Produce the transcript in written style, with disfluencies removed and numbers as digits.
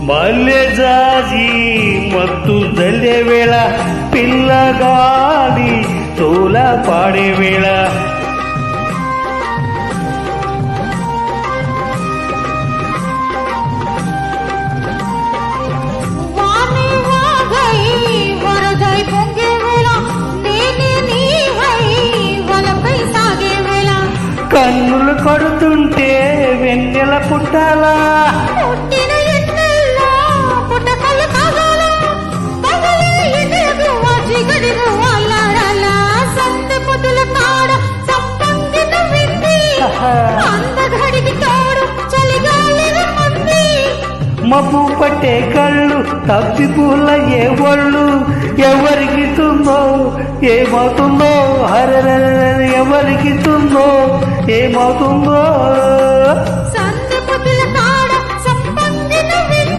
మల్లె జాజి మత్తు జల్లే వేళ పిల్లగాలి తోల పాడే వేళ కన్నులు కొడుతుంటే వెన్నెల పుట్టాలా మబ్బు పట్టే కళ్ళు తప్పి పూల ఏ ఒళ్ళు ఎవరికి తుందో ఏమవుతుందో హర ఎవరికి తుందో ఏమవుతుందో